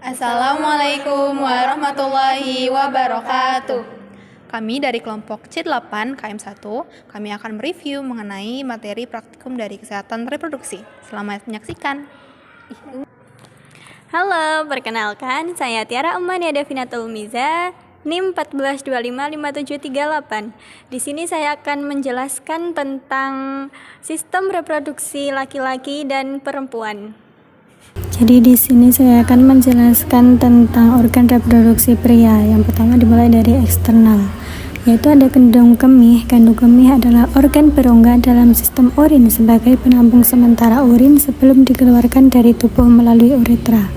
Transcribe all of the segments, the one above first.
Assalamualaikum warahmatullahi wabarakatuh. Kami dari kelompok C8 KM1, kami akan mereview mengenai materi praktikum dari kesehatan reproduksi. Selamat menyaksikan. Halo, perkenalkan saya Tiara Umania Devinatul Miza, NIM 14255738. Di sini saya akan menjelaskan tentang sistem reproduksi laki-laki dan perempuan. Jadi di sini saya akan menjelaskan tentang organ reproduksi pria. Yang pertama dimulai dari eksternal, yaitu ada kandung kemih. Kandung kemih adalah organ berongga dalam sistem urin sebagai penampung sementara urin sebelum dikeluarkan dari tubuh melalui uretra.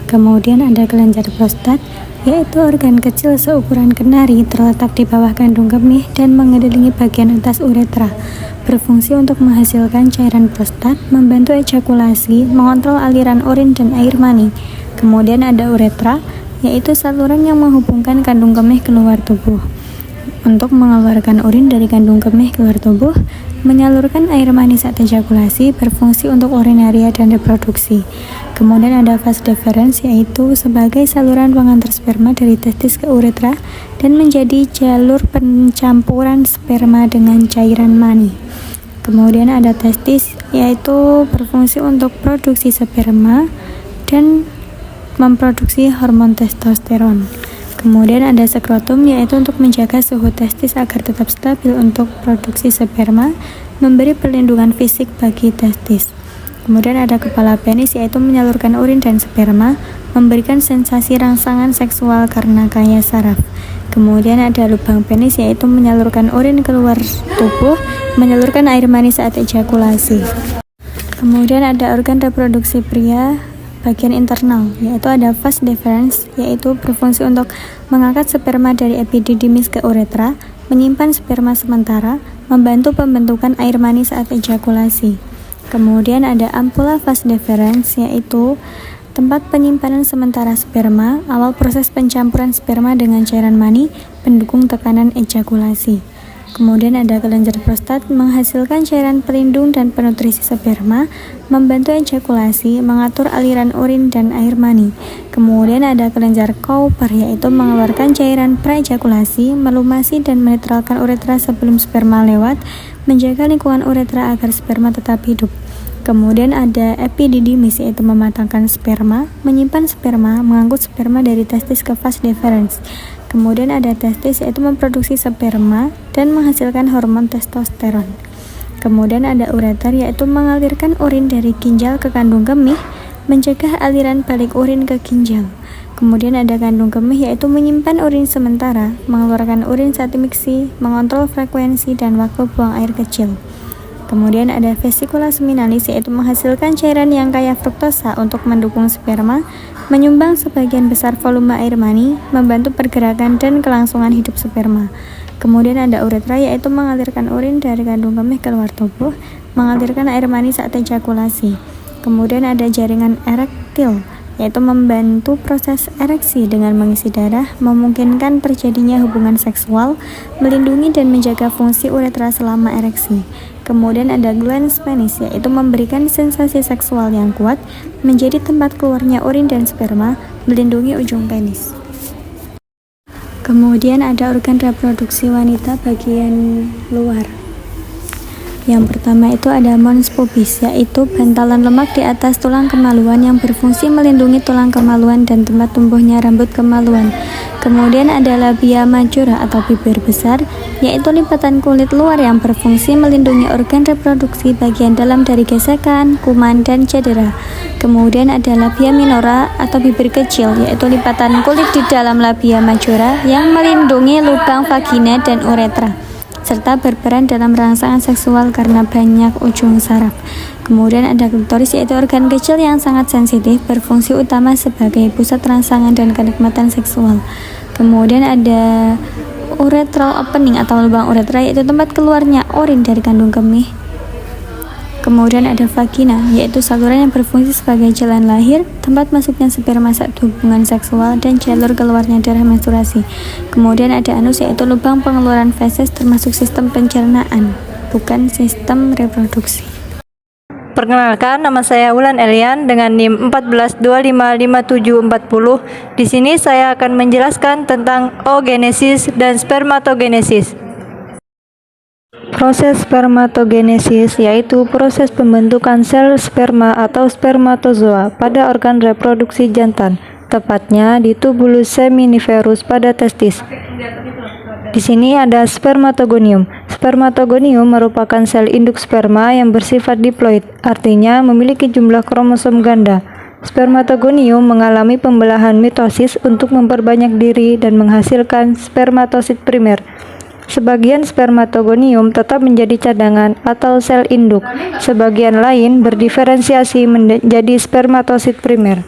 Kemudian ada kelenjar prostat, yaitu organ kecil seukuran kenari terletak di bawah kandung kemih dan mengelilingi bagian atas uretra. Berfungsi untuk menghasilkan cairan prostat, membantu ejakulasi, mengontrol aliran urin dan air mani. Kemudian ada uretra, yaitu saluran yang menghubungkan kandung kemih keluar tubuh. Untuk mengeluarkan urin dari kandung kemih keluar tubuh, menyalurkan air mani saat ejakulasi, berfungsi untuk urinaria dan reproduksi. Kemudian ada vas deferens, yaitu sebagai saluran pengantar sperma dari testis ke uretra dan menjadi jalur pencampuran sperma dengan cairan mani. Kemudian ada testis, yaitu berfungsi untuk produksi sperma dan memproduksi hormon testosteron. Kemudian ada skrotum, yaitu untuk menjaga suhu testis agar tetap stabil untuk produksi sperma, memberi perlindungan fisik bagi testis. Kemudian ada kepala penis, yaitu menyalurkan urin dan sperma, memberikan sensasi rangsangan seksual karena kaya saraf. Kemudian ada lubang penis, yaitu menyalurkan urin keluar tubuh, menyalurkan air mani saat ejakulasi. Kemudian ada organ reproduksi pria bagian internal, yaitu ada vas deferens, yaitu berfungsi untuk mengangkat sperma dari epididymis ke uretra, menyimpan sperma sementara, membantu pembentukan air mani saat ejakulasi. Kemudian ada ampula vas deferens, yaitu tempat penyimpanan sementara sperma, awal proses pencampuran sperma dengan cairan mani, pendukung tekanan ejakulasi. Kemudian ada kelenjar prostat, menghasilkan cairan pelindung dan penutrisi sperma, membantu ejakulasi, mengatur aliran urin dan air mani. Kemudian ada kelenjar Cowper, yaitu mengeluarkan cairan praejakulasi, melumasi dan menetralkan uretra sebelum sperma lewat, menjaga lingkungan uretra agar sperma tetap hidup. Kemudian ada epididymis, yaitu mematangkan sperma, menyimpan sperma, mengangkut sperma dari testis ke vas deferens. Kemudian ada testis, yaitu memproduksi sperma dan menghasilkan hormon testosteron. Kemudian ada ureter, yaitu mengalirkan urin dari ginjal ke kandung kemih, mencegah aliran balik urin ke ginjal. Kemudian ada kandung kemih, yaitu menyimpan urin sementara, mengeluarkan urin saat miksi, mengontrol frekuensi dan waktu buang air kecil. Kemudian ada vesikula seminalis, yaitu menghasilkan cairan yang kaya fruktosa untuk mendukung sperma, menyumbang sebagian besar volume air mani, membantu pergerakan dan kelangsungan hidup sperma. Kemudian ada uretra, yaitu mengalirkan urin dari kandung kemih keluar tubuh, mengalirkan air mani saat ejakulasi. Kemudian ada jaringan erektil, yaitu membantu proses ereksi dengan mengisi darah, memungkinkan terjadinya hubungan seksual, melindungi dan menjaga fungsi uretra selama ereksi. Kemudian ada glans penis, yaitu memberikan sensasi seksual yang kuat, menjadi tempat keluarnya urin dan sperma, melindungi ujung penis. Kemudian ada organ reproduksi wanita bagian luar. Yang pertama itu ada mons pubis, yaitu bantalan lemak di atas tulang kemaluan yang berfungsi melindungi tulang kemaluan dan tempat tumbuhnya rambut kemaluan. Kemudian ada labia majora atau bibir besar, yaitu lipatan kulit luar yang berfungsi melindungi organ reproduksi bagian dalam dari gesekan, kuman, dan cedera. Kemudian ada labia minora atau bibir kecil, yaitu lipatan kulit di dalam labia majora yang melindungi lubang vagina dan uretra, serta berperan dalam rangsangan seksual karena banyak ujung saraf. Kemudian ada klitoris, yaitu organ kecil yang sangat sensitif, berfungsi utama sebagai pusat rangsangan dan kenikmatan seksual. Kemudian ada urethral opening atau lubang uretra, yaitu tempat keluarnya urin dari kandung kemih. Kemudian ada vagina, yaitu saluran yang berfungsi sebagai jalan lahir, tempat masuknya sperma saat hubungan seksual, dan jalur keluarnya darah menstruasi. Kemudian ada anus, yaitu lubang pengeluaran feses termasuk sistem pencernaan, bukan sistem reproduksi. Perkenalkan, nama saya Wulan Elian dengan NIM 14255740. Di sini saya akan menjelaskan tentang oogenesis dan spermatogenesis. Proses spermatogenesis yaitu proses pembentukan sel sperma atau spermatozoa pada organ reproduksi jantan, tepatnya di tubulus seminiferus pada testis. Di sini ada spermatogonium. Spermatogonium merupakan sel induk sperma yang bersifat diploid, artinya memiliki jumlah kromosom ganda. Spermatogonium mengalami pembelahan mitosis untuk memperbanyak diri dan menghasilkan spermatosit primer. Sebagian spermatogonium tetap menjadi cadangan atau sel induk. Sebagian lain berdiferensiasi menjadi spermatosit primer.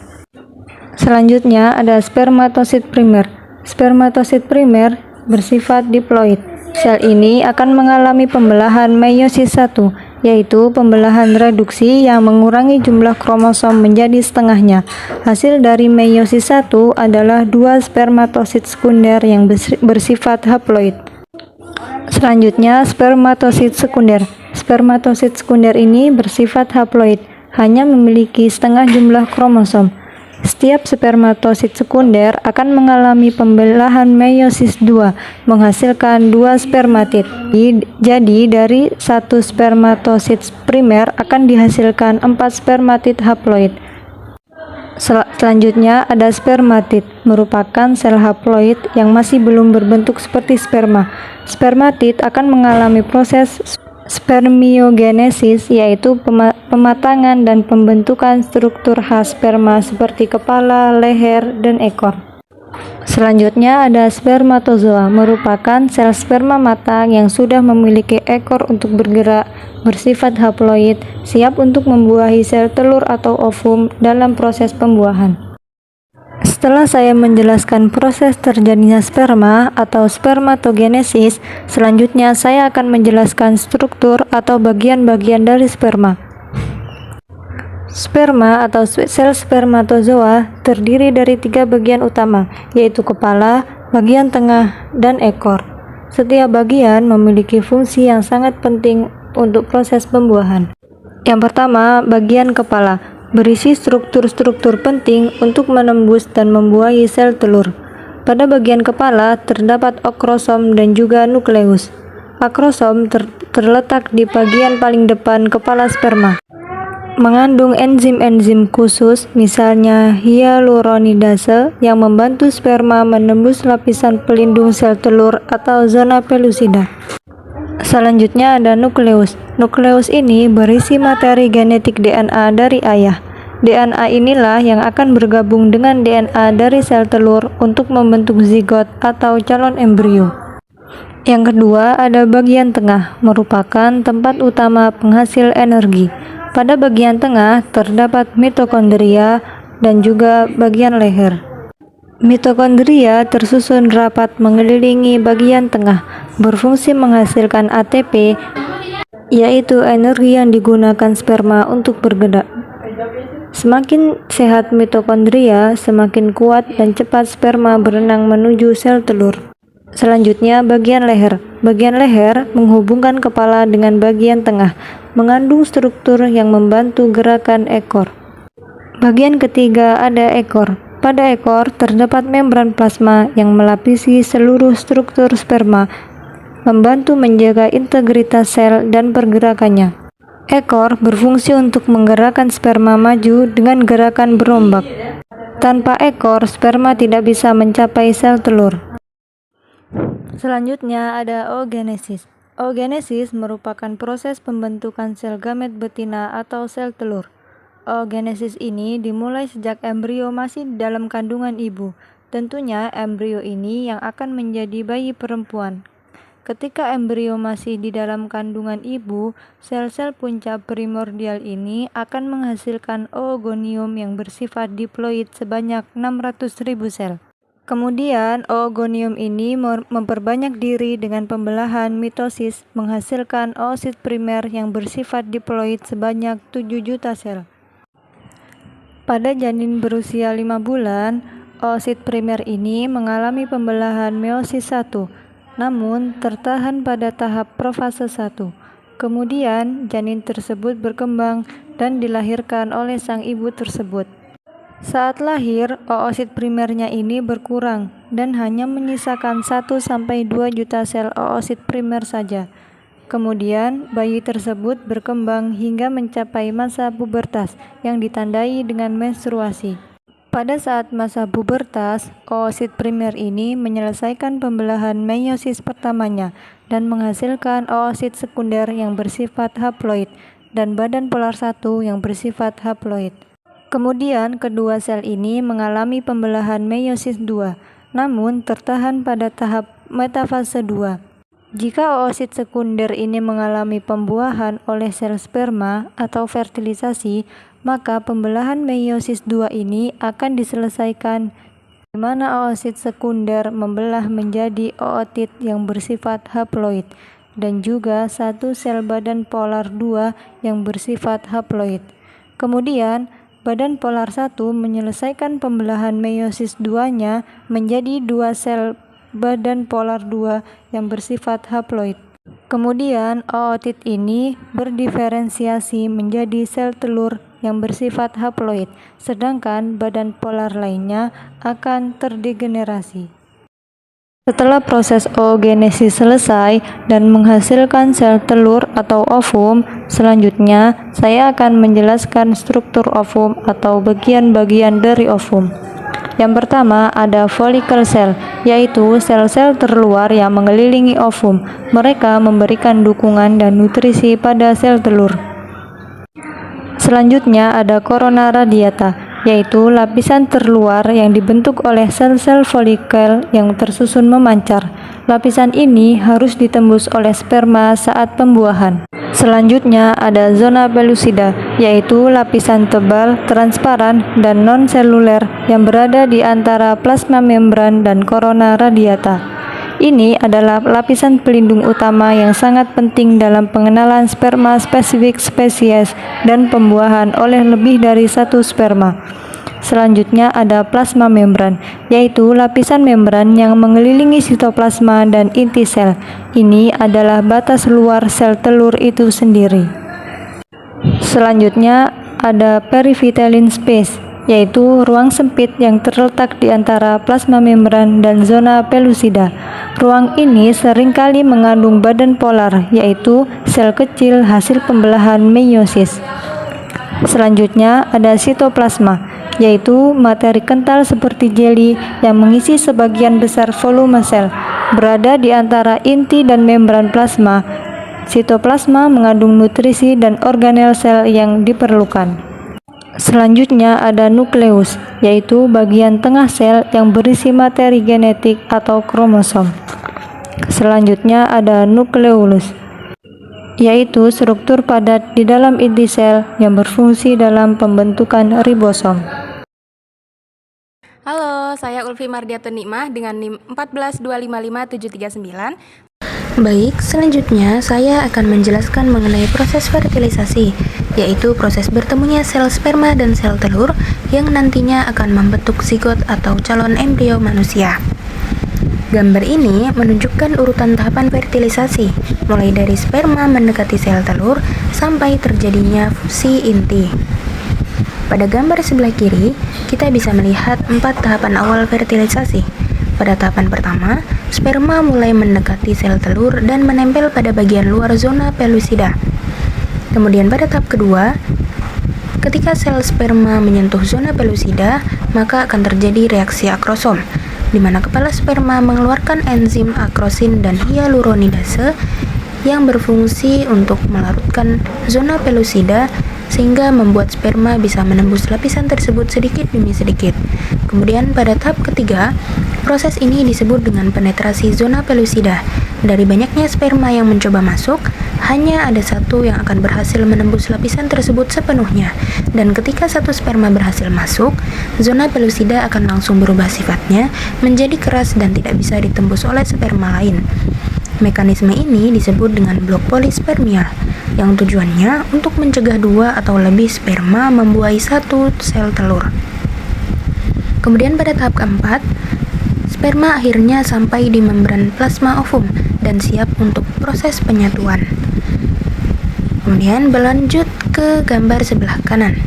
Selanjutnya ada spermatosit primer. Spermatosit primer bersifat diploid. Sel ini akan mengalami pembelahan meiosis 1, yaitu pembelahan reduksi yang mengurangi jumlah kromosom menjadi setengahnya. Hasil dari meiosis 1 adalah 2 spermatosit sekunder yang bersifat haploid. Selanjutnya, spermatosit sekunder. Spermatosit sekunder ini bersifat haploid, hanya memiliki setengah jumlah kromosom. Setiap spermatosit sekunder akan mengalami pembelahan meiosis 2, menghasilkan 2 spermatid. Jadi, dari 1 spermatosit primer akan dihasilkan 4 spermatid haploid. Selanjutnya ada spermatid, merupakan sel haploid yang masih belum berbentuk seperti sperma. Spermatid akan mengalami proses spermiogenesis, yaitu pematangan dan pembentukan struktur khas sperma seperti kepala, leher, dan ekor. Selanjutnya ada spermatozoa, merupakan sel sperma matang yang sudah memiliki ekor untuk bergerak, bersifat haploid, siap untuk membuahi sel telur atau ovum dalam proses pembuahan. Setelah saya menjelaskan proses terjadinya sperma atau spermatogenesis, selanjutnya saya akan menjelaskan struktur atau bagian-bagian dari sperma. Sperma atau sel spermatozoa terdiri dari 3 bagian utama, yaitu kepala, bagian tengah, dan ekor. Setiap bagian memiliki fungsi yang sangat penting untuk proses pembuahan. Yang pertama, bagian kepala berisi struktur-struktur penting untuk menembus dan membuahi sel telur. Pada bagian kepala terdapat akrosom dan juga nukleus. Akrosom terletak di bagian paling depan kepala sperma. Mengandung enzim-enzim khusus, misalnya hyaluronidase, yang membantu sperma menembus lapisan pelindung sel telur atau zona pelusida. Selanjutnya ada nukleus. Nukleus ini berisi materi genetik DNA dari ayah. DNA inilah yang akan bergabung dengan DNA dari sel telur untuk membentuk zigot atau calon embrio. Yang kedua ada bagian tengah, merupakan tempat utama penghasil energi. Pada bagian tengah terdapat mitokondria dan juga bagian leher. Mitokondria tersusun rapat mengelilingi bagian tengah, berfungsi menghasilkan ATP, yaitu energi yang digunakan sperma untuk bergerak. Semakin sehat mitokondria, semakin kuat dan cepat sperma berenang menuju sel telur. Selanjutnya bagian leher. Bagian leher menghubungkan kepala dengan bagian tengah, mengandung struktur yang membantu gerakan ekor. Bagian ketiga ada ekor. Pada ekor terdapat membran plasma yang melapisi seluruh struktur sperma, membantu menjaga integritas sel dan pergerakannya. Ekor berfungsi untuk menggerakkan sperma maju dengan gerakan berombak. Tanpa ekor, sperma tidak bisa mencapai sel telur. Selanjutnya ada oogenesis. Oogenesis merupakan proses pembentukan sel gamet betina atau sel telur. Oogenesis ini dimulai sejak embrio masih di dalam kandungan ibu. Tentunya embrio ini yang akan menjadi bayi perempuan. Ketika embrio masih di dalam kandungan ibu, sel-sel puncak primordial ini akan menghasilkan oogonium yang bersifat diploid sebanyak 600.000 sel. Kemudian oogonium ini memperbanyak diri dengan pembelahan mitosis, menghasilkan oosit primer yang bersifat diploid sebanyak 7 juta sel. Pada janin berusia 5 bulan, oosit primer ini mengalami pembelahan meiosis 1, namun tertahan pada tahap profase 1. Kemudian, janin tersebut berkembang dan dilahirkan oleh sang ibu tersebut. Saat lahir, oosit primernya ini berkurang dan hanya menyisakan 1-2 juta sel oosit primer saja. Kemudian, bayi tersebut berkembang hingga mencapai masa pubertas yang ditandai dengan menstruasi. Pada saat masa pubertas, oosit primer ini menyelesaikan pembelahan meiosis pertamanya dan menghasilkan oosit sekunder yang bersifat haploid dan badan polar 1 yang bersifat haploid. Kemudian, kedua sel ini mengalami pembelahan meiosis 2, namun tertahan pada tahap metafase 2. Jika oosit sekunder ini mengalami pembuahan oleh sel sperma atau fertilisasi, maka pembelahan meiosis 2 ini akan diselesaikan di mana oosit sekunder membelah menjadi ootit yang bersifat haploid dan juga satu sel badan polar 2 yang bersifat haploid. Kemudian, badan polar 1 menyelesaikan pembelahan meiosis 2-nya menjadi 2 sel badan polar 2 yang bersifat haploid. Kemudian, ootit ini berdiferensiasi menjadi sel telur yang bersifat haploid, sedangkan badan polar lainnya akan terdegenerasi. Setelah proses oogenesis selesai dan menghasilkan sel telur atau ovum, selanjutnya saya akan menjelaskan struktur ovum atau bagian-bagian dari ovum. Yang pertama ada follicle cell, yaitu sel-sel terluar yang mengelilingi ovum. Mereka memberikan dukungan dan nutrisi pada sel telur. Selanjutnya ada corona radiata, yaitu lapisan terluar yang dibentuk oleh sel-sel folikel yang tersusun memancar. Lapisan ini harus ditembus oleh sperma saat pembuahan. Selanjutnya ada zona pellucida, yaitu lapisan tebal, transparan, dan non-seluler yang berada di antara plasma membran dan corona radiata. Ini adalah lapisan pelindung utama yang sangat penting dalam pengenalan sperma spesifik spesies dan pembuahan oleh lebih dari satu sperma. Selanjutnya ada plasma membran, yaitu lapisan membran yang mengelilingi sitoplasma dan inti sel. Ini adalah batas luar sel telur itu sendiri. Selanjutnya ada perivitellin space, yaitu ruang sempit yang terletak di antara plasma membran dan zona pellucida. Ruang ini seringkali mengandung badan polar, yaitu sel kecil hasil pembelahan meiosis. Selanjutnya ada sitoplasma, yaitu materi kental seperti jeli yang mengisi sebagian besar volume sel, berada di antara inti dan membran plasma. Sitoplasma mengandung nutrisi dan organel sel yang diperlukan. Selanjutnya ada nukleus, yaitu bagian tengah sel yang berisi materi genetik atau kromosom. Selanjutnya ada nukleolus, yaitu struktur padat di dalam inti sel yang berfungsi dalam pembentukan ribosom. Halo, saya Ulfi Mardiatun Nikmah dengan NIM 142555739. Baik, selanjutnya saya akan menjelaskan mengenai proses fertilisasi, yaitu proses bertemunya sel sperma dan sel telur yang nantinya akan membentuk zigot atau calon embrio manusia. Gambar ini menunjukkan urutan tahapan fertilisasi, mulai dari sperma mendekati sel telur sampai terjadinya fusi inti. Pada gambar sebelah kiri, kita bisa melihat 4 tahapan awal fertilisasi. Pada tahapan pertama, sperma mulai mendekati sel telur dan menempel pada bagian luar zona pellucida. Kemudian pada tahap kedua, ketika sel sperma menyentuh zona pellucida, maka akan terjadi reaksi akrosom, di mana kepala sperma mengeluarkan enzim akrosin dan hyaluronidase yang berfungsi untuk melarutkan zona pellucida sehingga membuat sperma bisa menembus lapisan tersebut sedikit demi sedikit. Kemudian pada tahap ketiga, proses ini disebut dengan penetrasi zona pellucida. Dari banyaknya sperma yang mencoba masuk, hanya ada satu yang akan berhasil menembus lapisan tersebut sepenuhnya. Dan ketika satu sperma berhasil masuk, zona pellucida akan langsung berubah sifatnya menjadi keras dan tidak bisa ditembus oleh sperma lain. Mekanisme ini disebut dengan blok polispermia, yang tujuannya untuk mencegah 2 atau lebih sperma membuahi satu sel telur. Kemudian pada tahap keempat, sperma akhirnya sampai di membran plasma ovum dan siap untuk proses penyatuan. Kemudian berlanjut ke gambar sebelah kanan.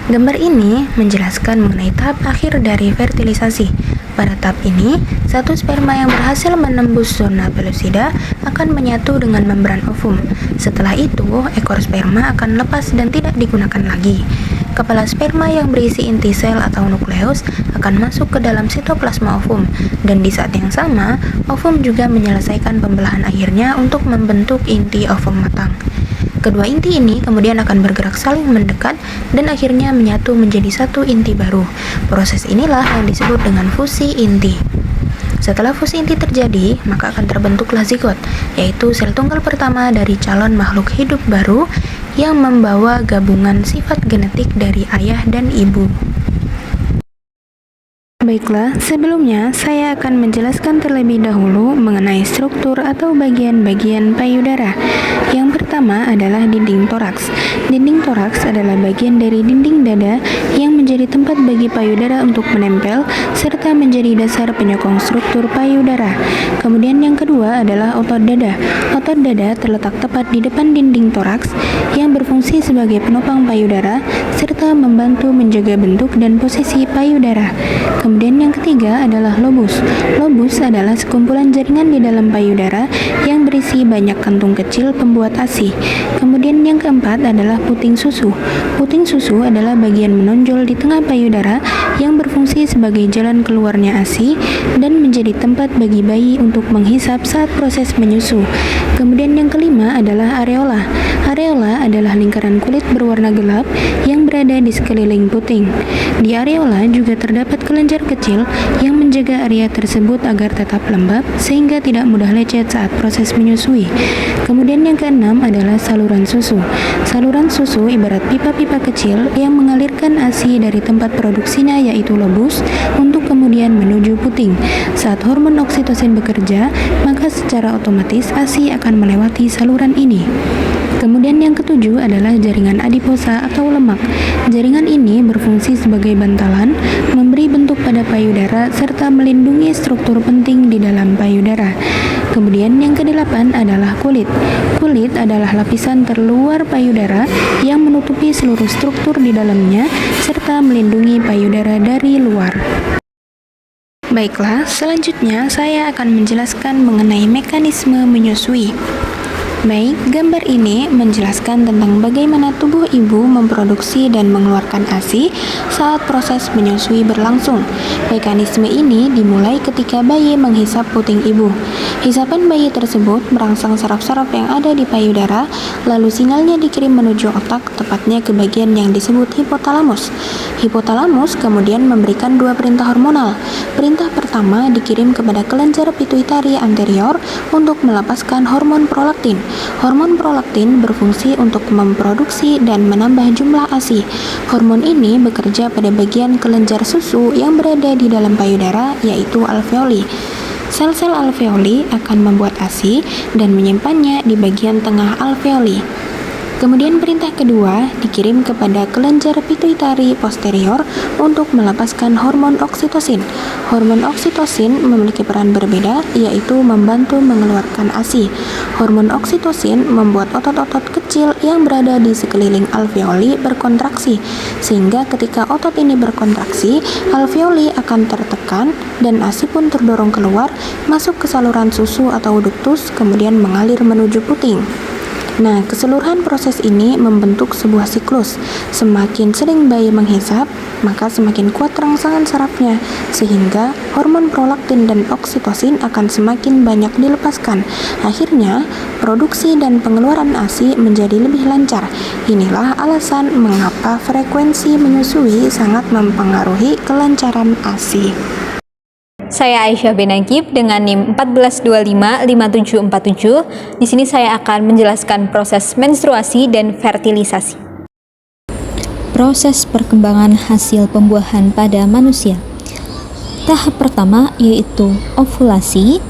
Gambar ini menjelaskan mengenai tahap akhir dari fertilisasi. Pada tahap ini, satu sperma yang berhasil menembus zona pellucida akan menyatu dengan membran ovum. Setelah itu, ekor sperma akan lepas dan tidak digunakan lagi. Kepala sperma yang berisi inti sel atau nukleus akan masuk ke dalam sitoplasma ovum, dan di saat yang sama, ovum juga menyelesaikan pembelahan akhirnya untuk membentuk inti ovum matang. Kedua inti ini kemudian akan bergerak saling mendekat dan akhirnya menyatu menjadi satu inti baru. Proses inilah yang disebut dengan fusi inti. Setelah fusi inti terjadi, maka akan terbentuklah zigot, yaitu sel tunggal pertama dari calon makhluk hidup baru yang membawa gabungan sifat genetik dari ayah dan ibu. Baiklah, sebelumnya saya akan menjelaskan terlebih dahulu mengenai struktur atau bagian-bagian payudara. Yang pertama adalah dinding toraks. Dinding toraks adalah bagian dari dinding dada yang menjadi tempat bagi payudara untuk menempel serta menjadi dasar penyokong struktur payudara. Kemudian yang kedua adalah otot dada. Otot dada terletak tepat di depan dinding toraks yang berfungsi sebagai penopang payudara serta membantu menjaga bentuk dan posisi payudara. Kemudian yang ketiga adalah lobus. Lobus adalah sekumpulan jaringan di dalam payudara yang berisi banyak kantung kecil pembuat ASI. Kemudian yang keempat adalah puting susu. Puting susu adalah bagian menonjol di tengah payudara yang berfungsi sebagai jalan keluarnya ASI dan menjadi tempat bagi bayi untuk menghisap saat proses menyusu. Kemudian yang kelima adalah areola. Areola adalah lingkaran kulit berwarna gelap yang berada di sekeliling puting. Di areola juga terdapat kelenjar kecil yang menjaga area tersebut agar tetap lembab sehingga tidak mudah lecet saat proses menyusui. Kemudian yang keenam adalah saluran susu. Saluran susu ibarat pipa-pipa kecil yang mengalirkan ASI dari tempat produksinya yaitu lobus untuk kemudian menuju puting. Saat hormon oksitosin bekerja, maka secara otomatis ASI akan melewati saluran ini. Kemudian yang ketujuh adalah jaringan adiposa atau lemak. Jaringan ini berfungsi sebagai bantalan, memberi bentuk pada payudara serta melindungi struktur penting di dalam payudara. Kemudian yang kedelapan adalah kulit. Kulit adalah lapisan terluar payudara yang menutupi seluruh struktur di dalamnya serta melindungi payudara dari luar. Baiklah, selanjutnya saya akan menjelaskan mengenai mekanisme menyusui. Baik, gambar ini menjelaskan tentang bagaimana tubuh ibu memproduksi dan mengeluarkan ASI saat proses menyusui berlangsung. Mekanisme ini dimulai ketika bayi menghisap puting ibu. Hisapan bayi tersebut merangsang saraf-saraf yang ada di payudara, lalu sinyalnya dikirim menuju otak, tepatnya ke bagian yang disebut hipotalamus. Hipotalamus kemudian memberikan dua perintah hormonal. Perintah pertama dikirim kepada kelenjar pituitari anterior untuk melepaskan hormon prolaktin. Hormon prolaktin berfungsi untuk memproduksi dan menambah jumlah ASI. Hormon ini bekerja pada bagian kelenjar susu yang berada di dalam payudara, yaitu alveoli. Sel-sel alveoli akan membuat ASI dan menyimpannya di bagian tengah alveoli. Kemudian perintah kedua dikirim kepada kelenjar pituitari posterior untuk melepaskan hormon oksitosin. Hormon oksitosin memiliki peran berbeda, yaitu membantu mengeluarkan ASI. Hormon oksitosin membuat otot-otot kecil yang berada di sekeliling alveoli berkontraksi, sehingga ketika otot ini berkontraksi, alveoli akan tertekan dan ASI pun terdorong keluar, masuk ke saluran susu atau duktus, kemudian mengalir menuju puting. Nah, keseluruhan proses ini membentuk sebuah siklus. Semakin sering bayi menghisap, maka semakin kuat rangsangan sarafnya, sehingga hormon prolaktin dan oksitosin akan semakin banyak dilepaskan. Akhirnya, produksi dan pengeluaran ASI menjadi lebih lancar. Inilah alasan mengapa frekuensi menyusui sangat mempengaruhi kelancaran ASI. Saya Aisyah Benagib dengan NIM 14255747. Di sini saya akan menjelaskan proses menstruasi dan fertilisasi. Proses perkembangan hasil pembuahan pada manusia. Tahap pertama yaitu ovulasi.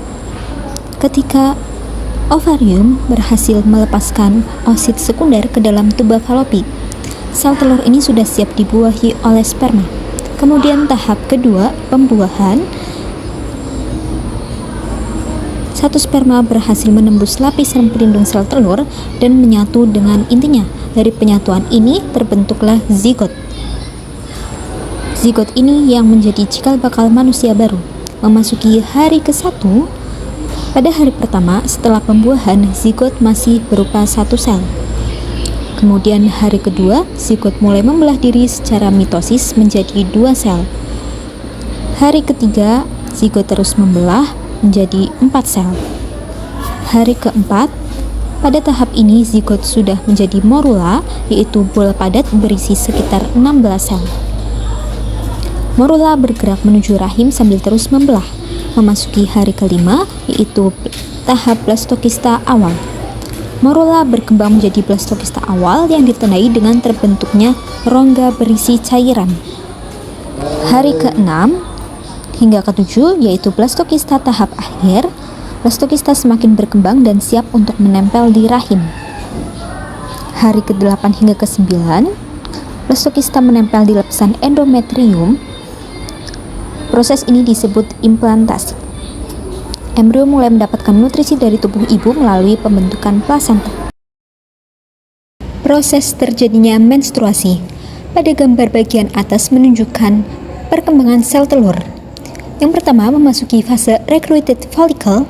Ketika ovarium berhasil melepaskan oosit sekunder ke dalam tuba falopi, sel telur ini sudah siap dibuahi oleh sperma. Kemudian tahap kedua, pembuahan. satu sperma berhasil menembus lapisan pelindung sel telur dan menyatu dengan intinya. Dari penyatuan ini terbentuklah zigot. Zigot ini yang menjadi cikal bakal manusia baru. Memasuki hari ke-1, pada hari pertama setelah pembuahan, zigot masih berupa satu sel. Kemudian hari kedua, zigot mulai membelah diri secara mitosis menjadi 2 sel. Hari ketiga, zigot terus membelah menjadi 4 sel. Hari keempat, pada tahap ini zigot sudah menjadi morula, yaitu bola padat berisi sekitar 16 sel. Morula bergerak menuju rahim sambil terus membelah. Memasuki hari kelima, yaitu tahap blastokista awal. Morula berkembang menjadi blastokista awal yang ditandai dengan terbentuknya rongga berisi cairan. Hari ke-6 hingga ke-7, yaitu blastokista tahap akhir, blastokista semakin berkembang dan siap untuk menempel di rahim. Hari ke-8 hingga ke-9, blastokista menempel di lapisan endometrium. Proses ini disebut implantasi. Embrio mulai mendapatkan nutrisi dari tubuh ibu melalui pembentukan plasenta. Proses terjadinya menstruasi. Pada gambar bagian atas menunjukkan perkembangan sel telur. Yang pertama memasuki fase recruited follicle,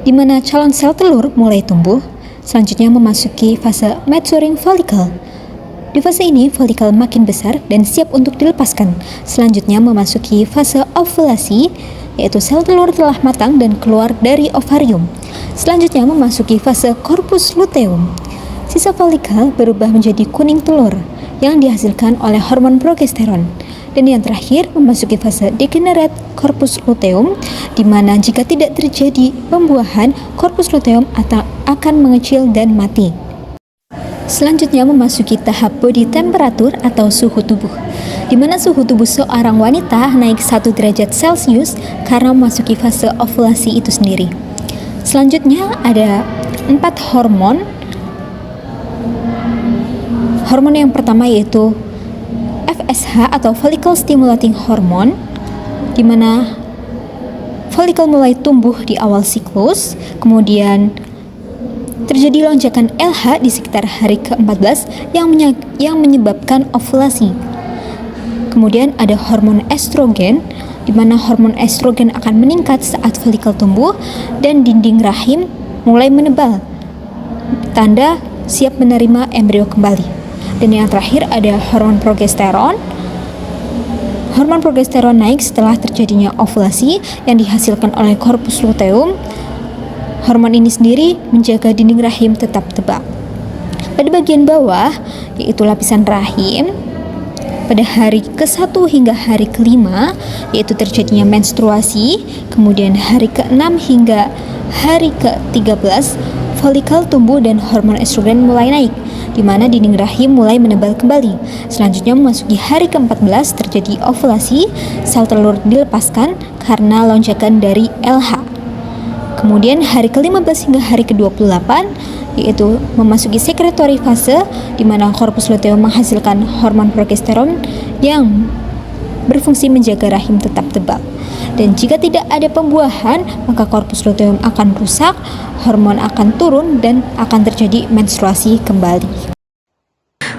di mana calon sel telur mulai tumbuh. Selanjutnya memasuki fase maturing follicle. Di fase ini, folikel makin besar dan siap untuk dilepaskan. Selanjutnya memasuki fase ovulasi, yaitu sel telur telah matang dan keluar dari ovarium. Selanjutnya memasuki fase corpus luteum. Sisa folikel berubah menjadi kuning telur yang dihasilkan oleh hormon progesteron. Dan yang terakhir memasuki fase degenerate corpus luteum, di mana jika tidak terjadi pembuahan, corpus luteum akan mengecil dan mati. Selanjutnya memasuki tahap body temperature atau suhu tubuh, di mana suhu tubuh seorang wanita naik 1 derajat Celcius karena memasuki fase ovulasi itu sendiri. Selanjutnya ada 4 hormon. Hormon yang pertama yaitu FSH atau follicle stimulating hormone, di mana folikel mulai tumbuh di awal siklus, kemudian terjadi lonjakan LH di sekitar hari ke-14 yang menyebabkan ovulasi. Kemudian ada hormon estrogen, di mana hormon estrogen akan meningkat saat folikel tumbuh dan dinding rahim mulai menebal, tanda siap menerima embrio kembali. Dan yang terakhir ada hormon progesteron. Hormon progesteron naik setelah terjadinya ovulasi yang dihasilkan oleh corpus luteum. Hormon ini sendiri menjaga dinding rahim tetap tebal. Pada bagian bawah, yaitu lapisan rahim, pada hari ke-1 hingga hari ke-5, yaitu terjadinya menstruasi, kemudian hari ke-6 hingga hari ke-13, folikel tumbuh dan hormon estrogen mulai naik, di mana dinding rahim mulai menebal kembali. Selanjutnya memasuki hari ke-14 terjadi ovulasi, sel telur dilepaskan karena lonjakan dari LH. Kemudian hari ke-15 hingga hari ke-28 yaitu memasuki secretory fase, di mana corpus luteum menghasilkan hormon progesteron yang berfungsi menjaga rahim tetap tebal. Dan jika tidak ada pembuahan, maka corpus luteum akan rusak, hormon akan turun dan akan terjadi menstruasi kembali.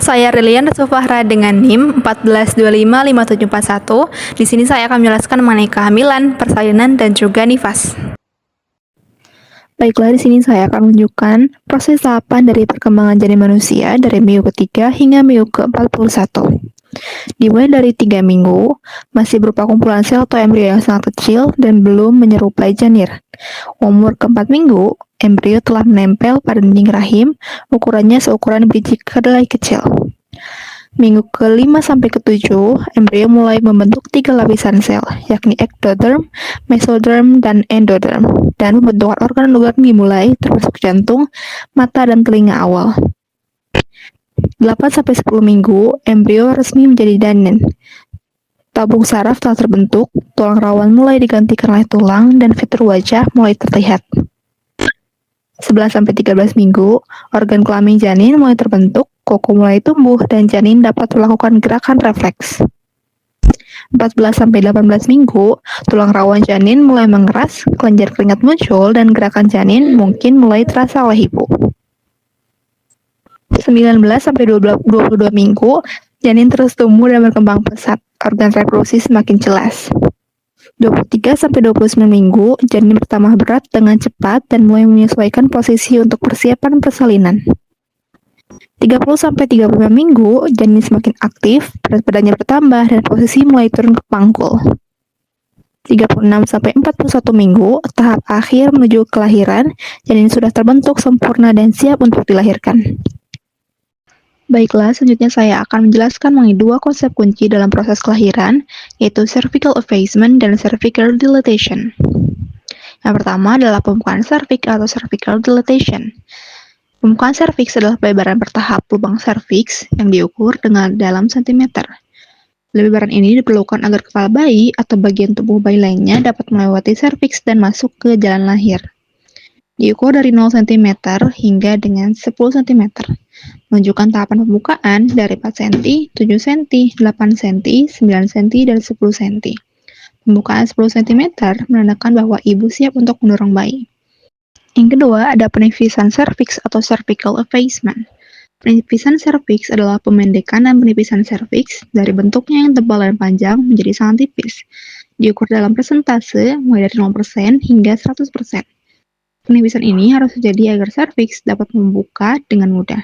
Saya Rilian Rasufahra dengan NIM 1425571. Di sini saya akan menjelaskan mengenai kehamilan, persalinan, dan juga nifas. Baiklah, di sini saya akan menunjukkan proses tahapan dari perkembangan janin manusia dari minggu ke-3 hingga minggu ke-41. Dimulai dari 3 minggu, masih berupa kumpulan sel atau embrio yang sangat kecil dan belum menyerupai janir. Umur ke-4 minggu, embrio telah menempel pada dinding rahim, ukurannya seukuran biji kedelai kecil. Minggu ke-5 sampai ke-7, embrio mulai membentuk 3 lapisan sel, yakni ectoderm, mesoderm, dan endoderm. Dan pembentukan organ-organ dimulai, termasuk jantung, mata, dan telinga awal. 8 sampai 10 minggu, embrio resmi menjadi janin. Tabung saraf telah terbentuk, tulang rawan mulai digantikan oleh tulang, dan fitur wajah mulai terlihat. 11 sampai 13 minggu, organ kelamin janin mulai terbentuk, koko mulai tumbuh, dan janin dapat melakukan gerakan refleks. 14-18 minggu, tulang rawan janin mulai mengeras, kelenjar keringat muncul, dan gerakan janin mungkin mulai terasa oleh ibu. 19-22 minggu, janin terus tumbuh dan berkembang pesat, organ reproduksi semakin jelas. 23-29 minggu, janin bertambah berat dengan cepat dan mulai menyesuaikan posisi untuk persiapan persalinan. 30-35 minggu, janin semakin aktif, berat badannya bertambah, dan posisi mulai turun ke pangkul. 36-41 minggu, tahap akhir menuju kelahiran, janin sudah terbentuk sempurna dan siap untuk dilahirkan. Baiklah, selanjutnya saya akan menjelaskan mengenai dua konsep kunci dalam proses kelahiran, yaitu cervical effacement dan cervical dilatation. Yang pertama adalah pembukaan serviks atau cervical dilatation. Pembukaan serviks adalah pelebaran bertahap lubang serviks yang diukur dengan dalam sentimeter. Pelebaran ini diperlukan agar kepala bayi atau bagian tubuh bayi lainnya dapat melewati serviks dan masuk ke jalan lahir. Diukur dari 0 cm hingga dengan 10 cm. Menunjukkan tahapan pembukaan dari 4 cm, 7 cm, 8 cm, 9 cm, dan 10 cm. Pembukaan 10 cm menandakan bahwa ibu siap untuk mendorong bayi. Yang kedua, ada penipisan serviks atau cervical effacement. Penipisan serviks adalah pemendekan dan penipisan serviks dari bentuknya yang tebal dan panjang menjadi sangat tipis. Diukur dalam persentase mulai dari 0% hingga 100%. Penipisan ini harus terjadi agar serviks dapat membuka dengan mudah.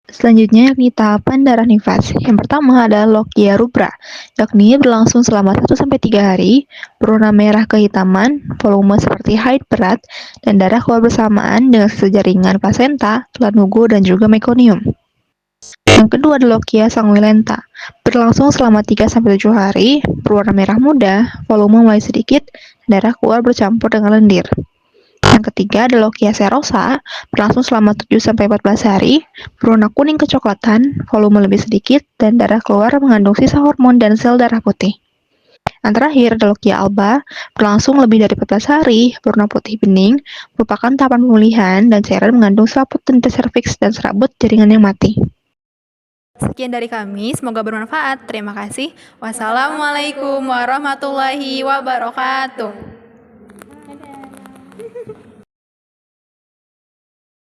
Selanjutnya yakni tahapan darah nifas. Yang pertama adalah lochia rubra, yakni berlangsung selama 1-3 hari, berwarna merah kehitaman, volume seperti haid berat, dan darah keluar bersamaan dengan sisa jaringan plasenta, lanugo, dan juga mekonium. Yang kedua adalah lochia sanguinolenta, berlangsung selama 3-7 hari, berwarna merah muda, volume mulai sedikit, darah keluar bercampur dengan lendir. Yang ketiga adalah lochia serosa, berlangsung selama 7-14 hari, berwarna kuning kecoklatan, volume lebih sedikit, dan darah keluar mengandung sisa hormon dan sel darah putih. Yang terakhir adalah lochia alba, berlangsung lebih dari 14 hari, berwarna putih bening, merupakan tahapan pemulihan dan cairan mengandung selaput tinta serviks dan serabut jaringan yang mati. Sekian dari kami, semoga bermanfaat. Terima kasih. Wassalamualaikum warahmatullahi wabarakatuh.